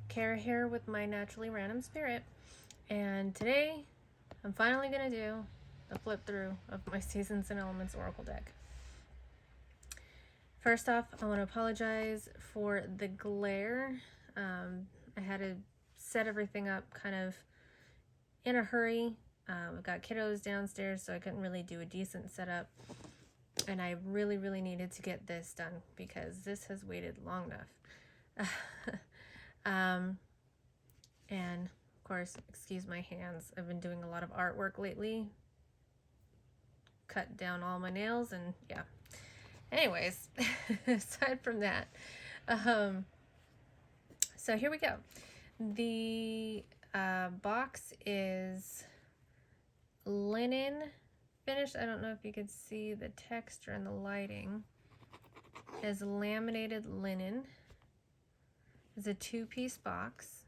Kara here with my Naturally Random Spirit, and today I'm finally going to do a flip through of my Seasons and Elements Oracle deck. First off, I want to apologize for the glare. I had to set everything up kind of in a hurry. I've got kiddos downstairs, so I couldn't really do a decent setup, and I really needed to get this done because this has waited long enough. And of course, excuse my hands. I've been doing a lot of artwork lately. Cut down all my nails and yeah. Anyways, aside from that, so here we go. The box is linen finish. I don't know if you could see the texture and the lighting. It is laminated linen. It's a 2-piece box.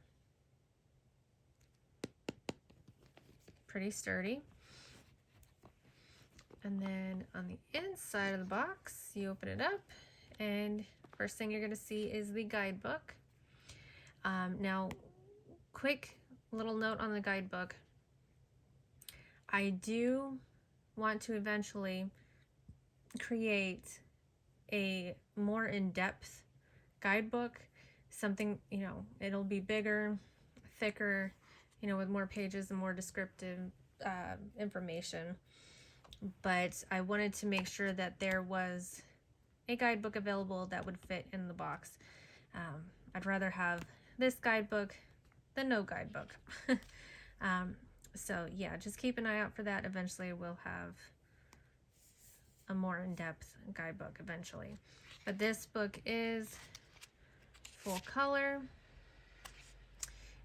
Pretty sturdy. And then on the inside of the box, you open it up, and first thing you're going to see is the guidebook. Now, quick little note on the guidebook. I do want to eventually create a more in-depth guidebook. Something, it'll be bigger, thicker, with more pages and more descriptive information. But I wanted to make sure that there was a guidebook available that would fit in the box. I'd rather have this guidebook than no guidebook. So yeah, just keep an eye out for that. Eventually we'll have a more in-depth guidebook eventually. But this book is full color.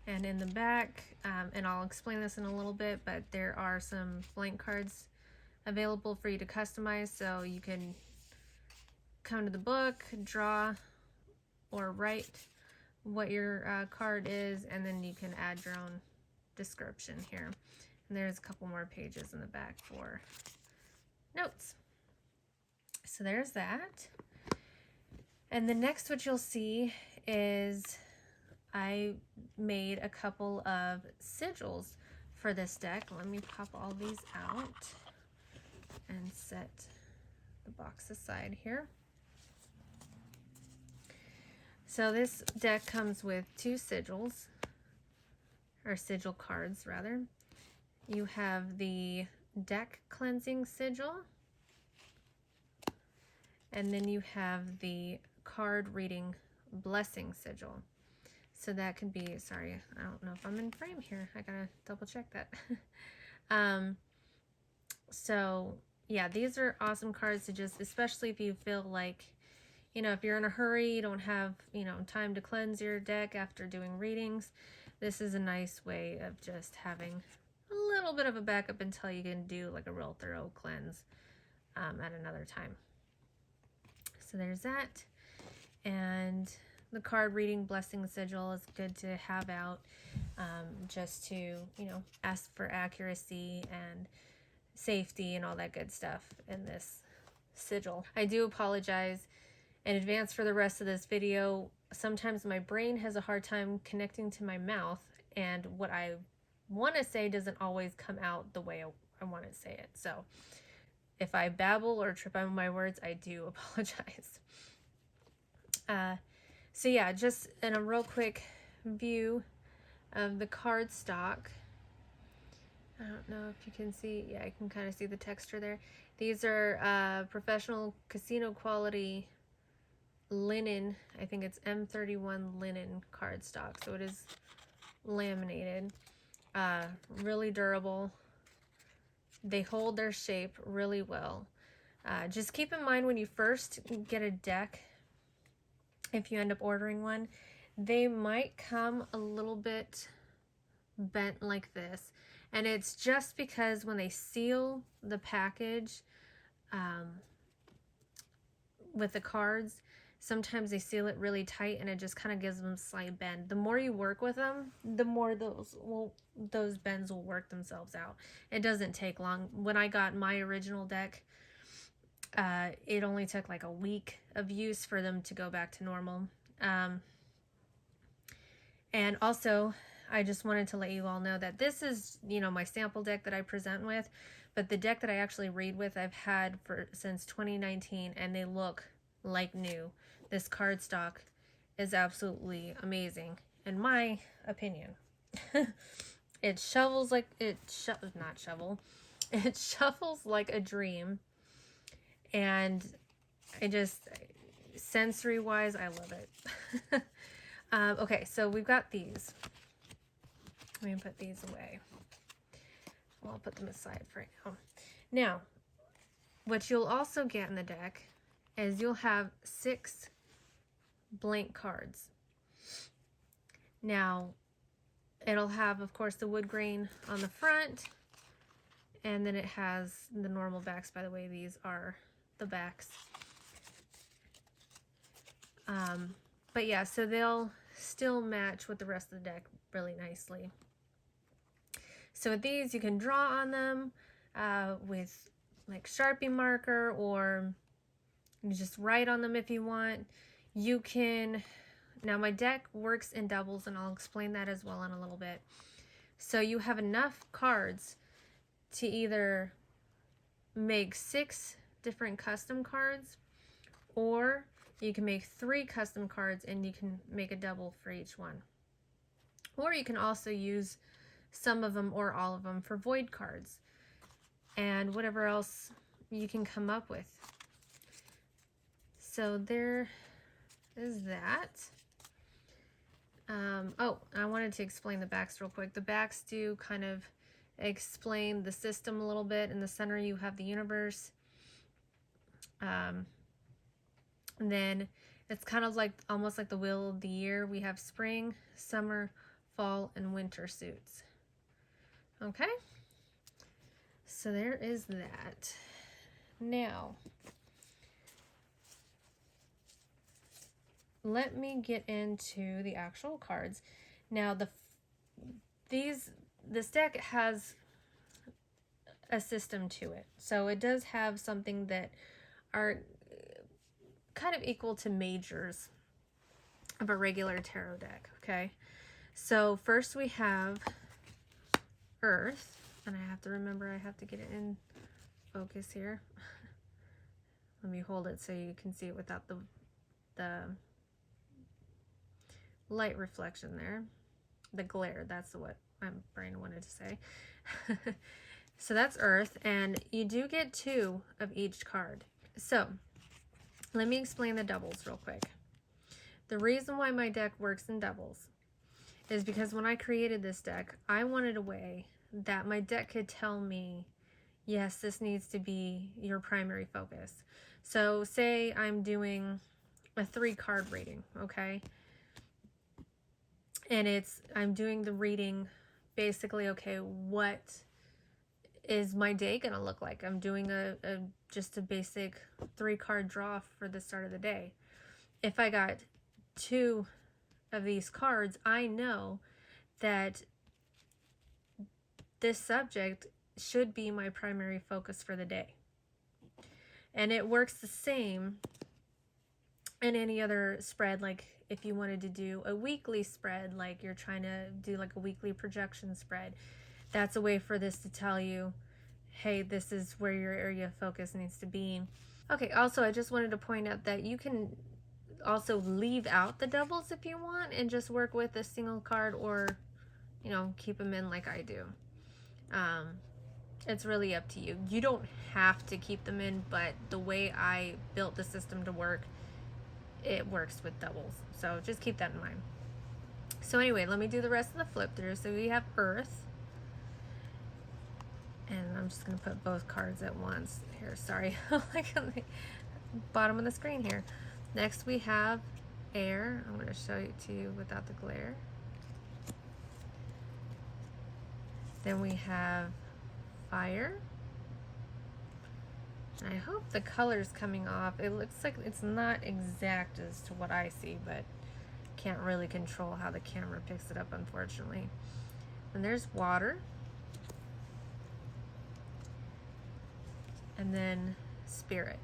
And in the back, and I'll explain this in a little bit, but there are some blank cards available for you to customize, so you can come to the book, draw or write what your card is, and then you can add your own description here. And there's a couple more pages in the back for notes. So there's that. And the next what you'll see is I made a couple of sigils for this deck. Let me pop all these out and set the box aside here. So this deck comes with 2 sigils, or sigil cards rather. You have the deck cleansing sigil, and then you have the card reading blessing sigil. So that could be, sorry, I don't know if I'm in frame here. I gotta double check that. So yeah, these are awesome cards to just, especially if you feel like, if you're in a hurry, you don't have, time to cleanse your deck after doing readings. This is a nice way of just having a little bit of a backup until you can do like a real thorough cleanse at another time. So there's that. And the card reading blessing sigil is good to have out just to, ask for accuracy and safety and all that good stuff in this sigil. I do apologize in advance for the rest of this video. Sometimes my brain has a hard time connecting to my mouth, and what I want to say doesn't always come out the way I want to say it. So if I babble or trip on my words, I do apologize. So yeah, just in a real quick view of the card stock. I don't know if you can see. Yeah, I can kind of see the texture there. These are professional casino quality linen. I think it's M31 linen cardstock. So it is laminated. Really durable. They hold their shape really well. Just keep in mind when you first get a deck, if you end up ordering one, they might come a little bit bent like this. And it's just because when they seal the package with the cards, sometimes they seal it really tight and it just kind of gives them a slight bend. The more you work with them, the more those bends will work themselves out. It doesn't take long. When I got my original deck, it only took like a week of use for them to go back to normal. And also, I just wanted to let you all know that this is, you know, my sample deck that I present with, but the deck that I actually read with, I've had since 2019, and they look like new. This cardstock is absolutely amazing, in my opinion. It shovels like not shovel. It shuffles like a dream, and I just, sensory wise, I love it. Okay, so we've got these. Let me put these away. Well, I'll put them aside for right now. Now, what you'll also get in the deck is you'll have 6 blank cards. Now, it'll have, of course, the wood grain on the front, and then it has the normal backs. By the way, these are the backs. But yeah, so they'll still match with the rest of the deck really nicely. So with these, you can draw on them with like Sharpie marker, or you just write on them if you want. You can, now my deck works in doubles, and I'll explain that as well in a little bit. So you have enough cards to either make 6 different custom cards, or you can make 3 custom cards and you can make a double for each one. Or you can also use some of them or all of them for void cards and whatever else you can come up with. So there is that. Oh, I wanted to explain the backs real quick. The backs do kind of explain the system a little bit. In the center you have the universe. And then it's kind of like almost like the wheel of the year. We have spring, summer, fall, and winter suits. Okay, so there is that. Now, let me get into the actual cards. Now, this deck has a system to it. So it does have something that are kind of equal to majors of a regular tarot deck, okay? So first we have Earth, and I have to remember I have to get it in focus here. Let me hold it so you can see it without the light reflection there. The glare, that's what my brain wanted to say. So that's Earth, and you do get 2 of each card. So let me explain the doubles real quick. The reason why my deck works in doubles is because when I created this deck, I wanted a way that my deck could tell me, yes, this needs to be your primary focus. So say I'm doing a 3-card reading, okay? And I'm doing the reading basically, okay, what is my day gonna look like? I'm doing just a basic 3-card draw for the start of the day. If I got 2 of these cards, I know that this subject should be my primary focus for the day. And it works the same in any other spread. Like if you wanted to do a weekly spread, like you're trying to do like a weekly projection spread, that's a way for this to tell you, hey, this is where your area of focus needs to be. Okay, also I just wanted to point out that you can also leave out the doubles if you want and just work with a single card, or, you know, keep them in like I do. It's really up to you. You don't have to keep them in, but the way I built the system to work, it works with doubles. So just keep that in mind. So anyway, let me do the rest of the flip through. So we have Earth. And I'm just going to put both cards at once. Here, sorry. Like on the bottom of the screen here. Next we have Air. I'm going to show it to you without the glare. Then we have Fire. And I hope the color's coming off. It looks like it's not exact as to what I see, but can't really control how the camera picks it up, unfortunately. And there's Water. And then Spirit.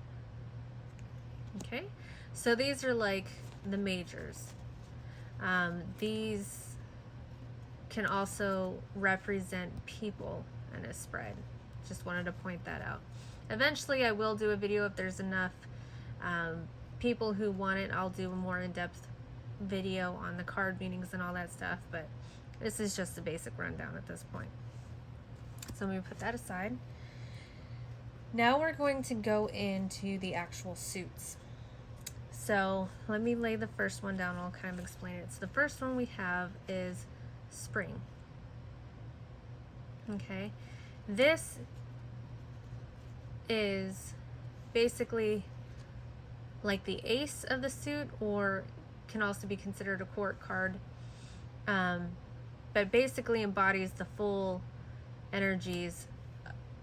Okay, so these are like the majors. These can also represent people in a spread. Just wanted to point that out. Eventually I will do a video if there's enough people who want it. I'll do a more in-depth video on the card meanings and all that stuff, but this is just a basic rundown at this point. So let me put that aside. Now we're going to go into the actual suits. So let me lay the first one down and I'll kind of explain it. So the first one we have is Spring. Okay, this is basically like the ace of the suit, or can also be considered a court card, but basically embodies the full energies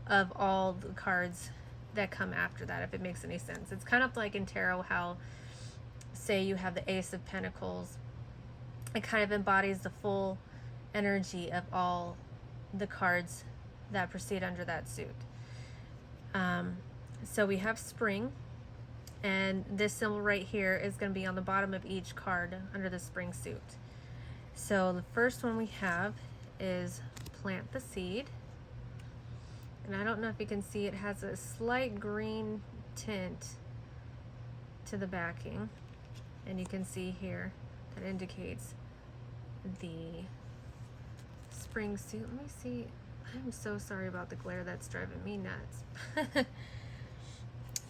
of all the cards that come after that, if it makes any sense. It's kind of like in tarot how, say you have the Ace of Pentacles, it kind of embodies the full energy of all the cards that proceed under that suit. So we have Spring, and this symbol right here is going to be on the bottom of each card under the Spring suit. So the first one we have is Plant the Seed. And I don't know if you can see, it has a slight green tint to the backing. And you can see here that indicates the spring suit. Let me see. I'm so sorry about the glare, that's driving me nuts.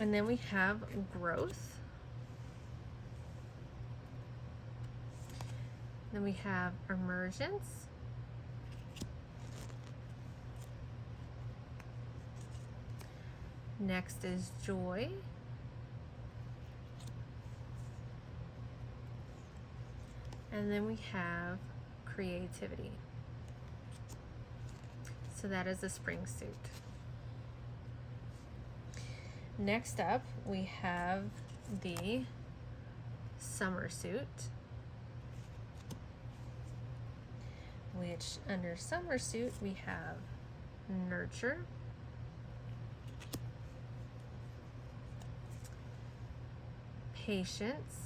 And then we have Growth. Then we have Emergence. Next is Joy. And then we have Creativity. So that is a spring suit. Next up, we have the summer suit, which under summer suit we have Nurture, Patience,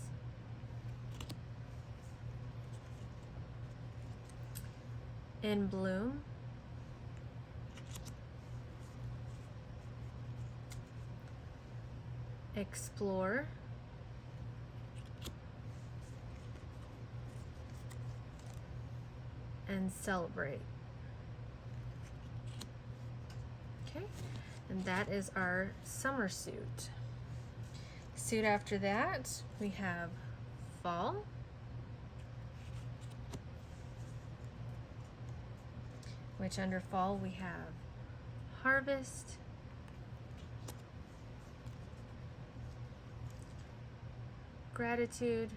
In Bloom, Explore, and Celebrate. Okay, and that is our summer suit. Suit after that, we have Fall, which under Fall we have Harvest, Gratitude,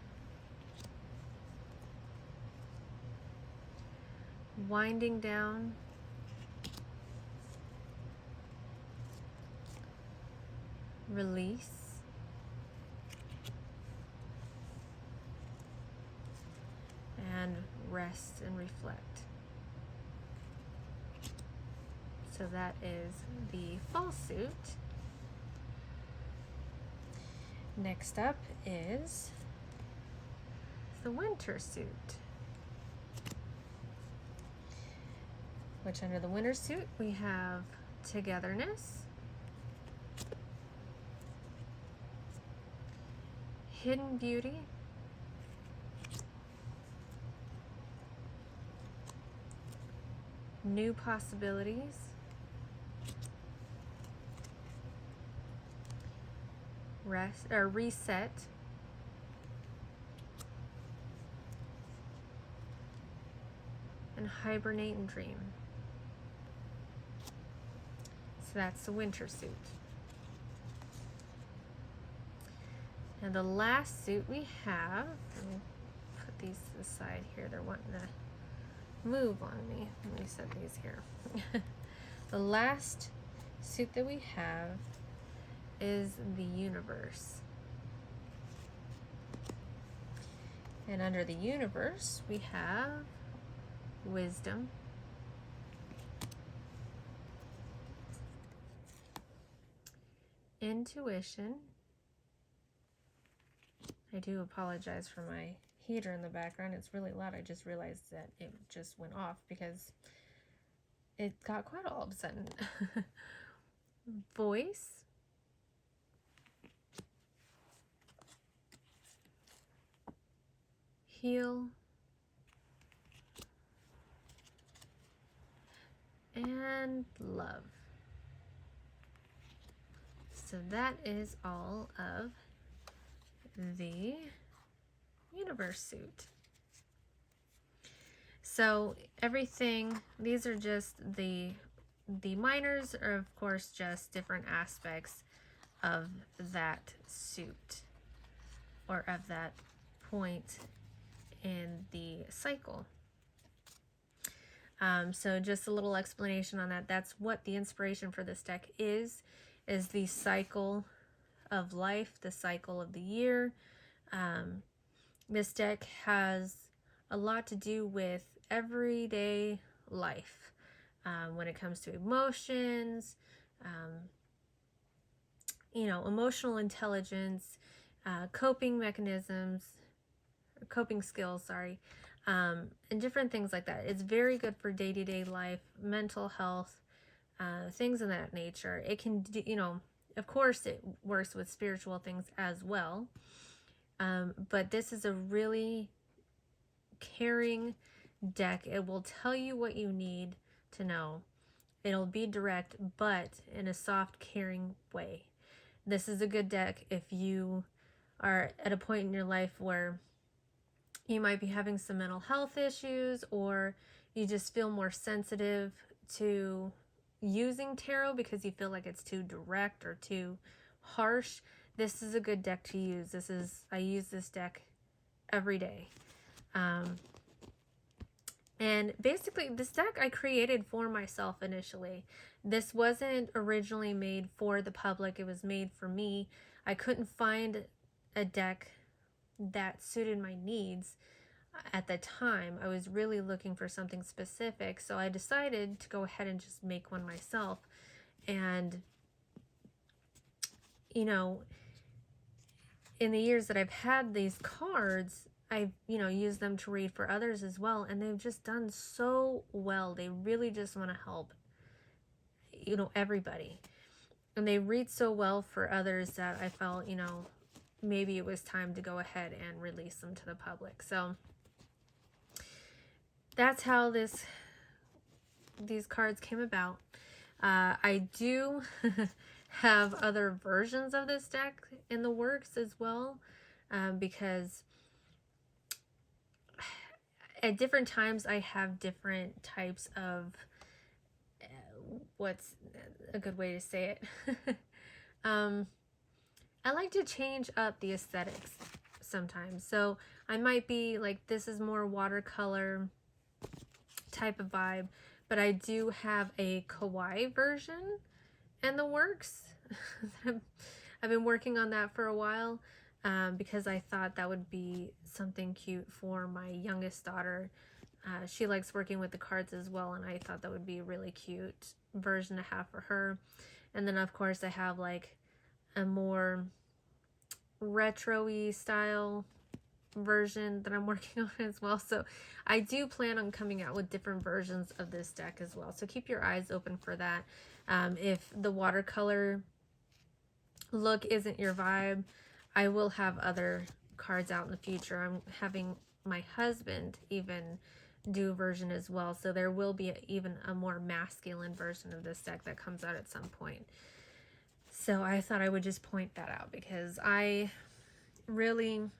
Winding Down, Release, and Rest and Reflect. So that is the fall suit. Next up is the winter suit, which under the winter suit we have Togetherness, Hidden Beauty, New Possibilities, Rest or Reset, and Hibernate and Dream. So that's the winter suit. And the last suit we have, let me put these to the side here, they're wanting to move on me. Let me set these here. The last suit that we have is the Universe. And under the Universe, we have Wisdom, Intuition. I do apologize for my heater in the background. It's really loud. I just realized that it just went off because it got quiet all of a sudden. Voice. Heal. And love. So that is all of the universe suit. So everything, these are just the minors are of course just different aspects of that suit or of that point in the cycle. So just a little explanation on that. That's what the inspiration for this deck is the cycle of life, the cycle of the year. This deck has a lot to do with everyday life when it comes to emotions, emotional intelligence, coping mechanisms, coping skills, sorry, and different things like that. It's very good for day-to-day life, mental health, things of that nature. It can, of course it works with spiritual things as well. But this is a really caring deck. It will tell you what you need to know. It'll be direct, but in a soft, caring way. This is a good deck if you are at a point in your life where you might be having some mental health issues, or you just feel more sensitive to using tarot because you feel like it's too direct or too harsh. This is a good deck to use. I use this deck every day. And basically this deck I created for myself initially. This wasn't originally made for the public. It was made for me. I couldn't find a deck that suited my needs at the time. I was really looking for something specific, so I decided to go ahead and just make one myself. And in the years that I've had these cards, I've used them to read for others as well, and they've just done so well. They really just want to help everybody, and they read so well for others that I felt maybe it was time to go ahead and release them to the public. So that's how these cards came about. I do have other versions of this deck in the works as well, because at different times I have different types of what's a good way to say it? I like to change up the aesthetics sometimes. So I might be like, this is more watercolor type of vibe, but I do have a kawaii version in the works. I've been working on that for a while, because I thought that would be something cute for my youngest daughter. She likes working with the cards as well, and I thought that would be a really cute version to have for her. And then of course I have like a more retro-y style version that I'm working on as well. So I do plan on coming out with different versions of this deck as well. So keep your eyes open for that. If the watercolor look isn't your vibe, I will have other cards out in the future. I'm having my husband even do a version as well. So there will be even a more masculine version of this deck that comes out at some point. So I thought I would just point that out, because I really,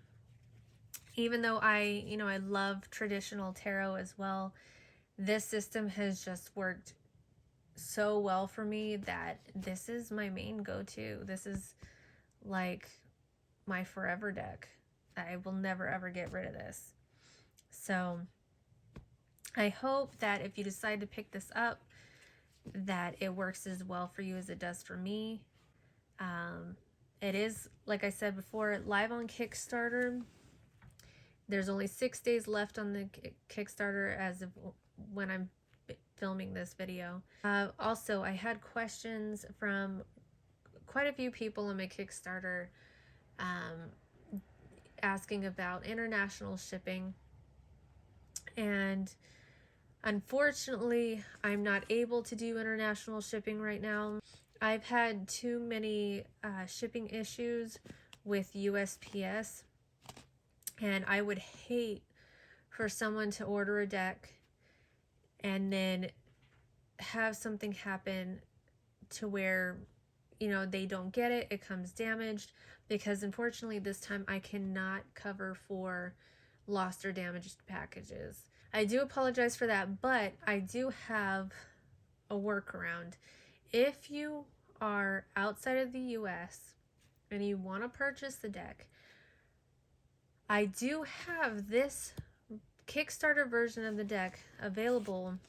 even though I love traditional tarot as well, this system has just worked so well for me that this is my main go-to. This is like my forever deck. I will never ever get rid of this. So I hope that if you decide to pick this up, that it works as well for you as it does for me. It is, like I said before, live on Kickstarter. There's only 6 days left on the Kickstarter as of when I'm filming this video. Also, I had questions from quite a few people on my Kickstarter, asking about international shipping, and unfortunately, I'm not able to do international shipping right now. I've had too many shipping issues with USPS, and I would hate for someone to order a deck and then have something happen to where, you know, they don't get it, it comes damaged, because unfortunately this time I cannot cover for lost or damaged packages. I do apologize for that, but I do have a workaround. If you are outside of the US and you want to purchase the deck, I do have this Kickstarter version of the deck available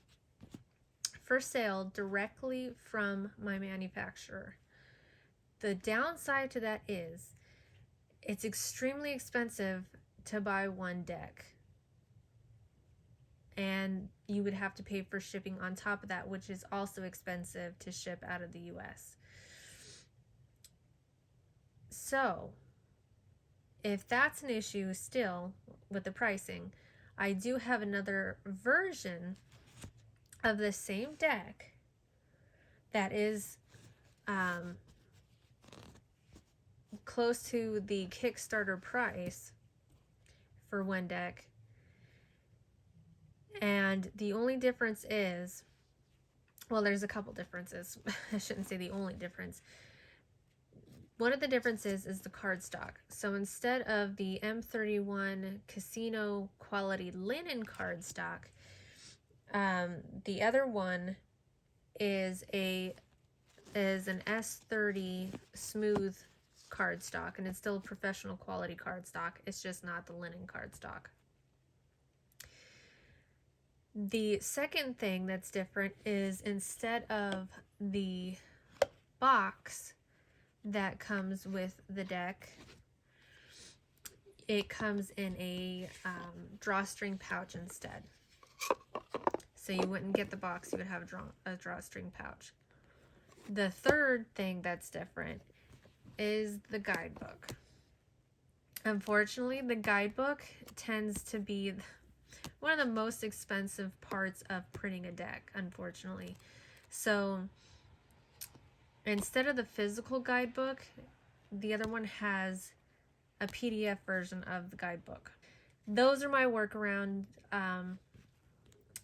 for sale directly from my manufacturer. The downside to that is it's extremely expensive to buy one deck, and you would have to pay for shipping on top of that, which is also expensive to ship out of the US. So if that's an issue still with the pricing, I do have another version of the same deck that is close to the Kickstarter price for one deck. And the only difference is, well, there's a couple differences. I shouldn't say the only difference. One of the differences is the cardstock. So instead of the M31 Casino quality linen cardstock, the other one is an S30 smooth cardstock, and it's still a professional quality cardstock. It's just not the linen cardstock. The second thing that's different is, instead of the box that comes with the deck, it comes in a drawstring pouch instead. So you wouldn't get the box, you would have a drawstring pouch. The third thing that's different is the guidebook. Unfortunately, the guidebook tends to be one of the most expensive parts of printing a deck, unfortunately. So instead of the physical guidebook, the other one has a PDF version of the guidebook. Those are my workaround.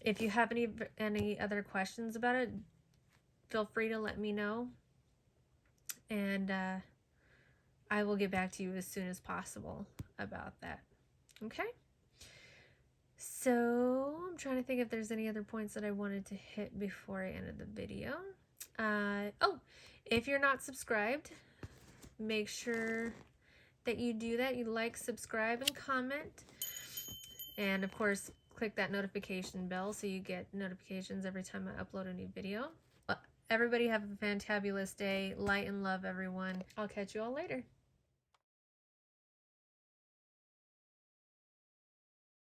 If you have any other questions about it, feel free to let me know, and I will get back to you as soon as possible about that. Okay? So I'm trying to think if there's any other points that I wanted to hit before I ended the video. Oh, if you're not subscribed, make sure that you do that. You like, subscribe, and comment. And of course, click that notification bell so you get notifications every time I upload a new video. Everybody have a fantabulous day. Light and love, everyone. I'll catch you all later.